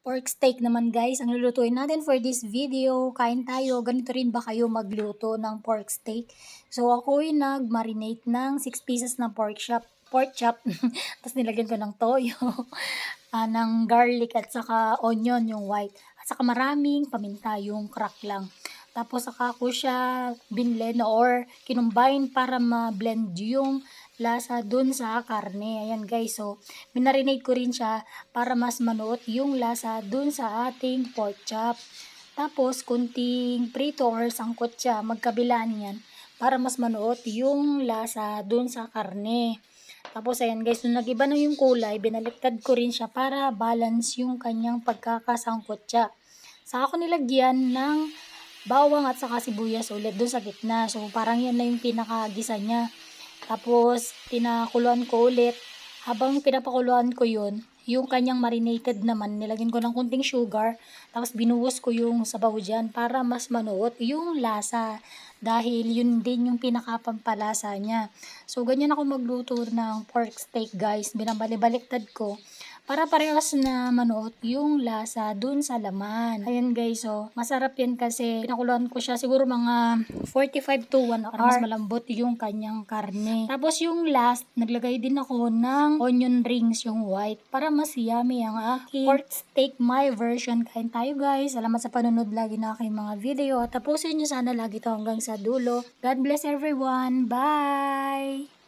pork steak naman guys ang lulutuin natin for this video. Kain tayo. Ganito rin ba kayo magluto ng pork steak? So ako'y nag-marinate ng 6 pieces na pork chop. Tapos nilagyan ko ng toyo, ng garlic at saka onion yung white. At saka maraming paminta yung crack lang. Tapos saka ko siya binlend or kinumbine para ma-blend yung lasa dun sa karne. Ayan guys, so minarinate ko rin siya para mas manuot yung lasa dun sa ating pork chop. Tapos kunting prito or sangkot siya magkabilaan yan para mas manuot yung lasa dun sa karne. Tapos ayan guys, nung nag-iba na yung kulay, binaliktad ko rin siya para balance yung kanyang pagkakasangkot siya. Saka ako nilagyan ng bawang at saka sibuyas ulit dun sa gitna. So parang yan na yung pinakagisa niya. Tapos pinakuluan ko ulit. Habang pinapakuluan ko yun, yung kanyang marinated naman, nilagyan ko ng kunting sugar. Tapos binuhos ko yung sabaw dyan para mas manuot yung lasa. Dahil yun din yung pinakapampalasa niya. So ganyan ako magluto ng pork steak guys. Binabalik-baliktad ko para parehas na manuot yung lasa dun sa laman. Ayan guys, so masarap yan kasi pinakuluan ko siya siguro mga 45 to 1 hour para mas malambot yung kanyang karne. Tapos yung last, naglagay din ako ng onion rings, yung white, para mas yummy ang aking pork steak, my version. Kain tayo guys. Salamat sa panunod lagi na aking mga video. Tapusin nyo sana lagi to hanggang sa dulo. God bless everyone. Bye!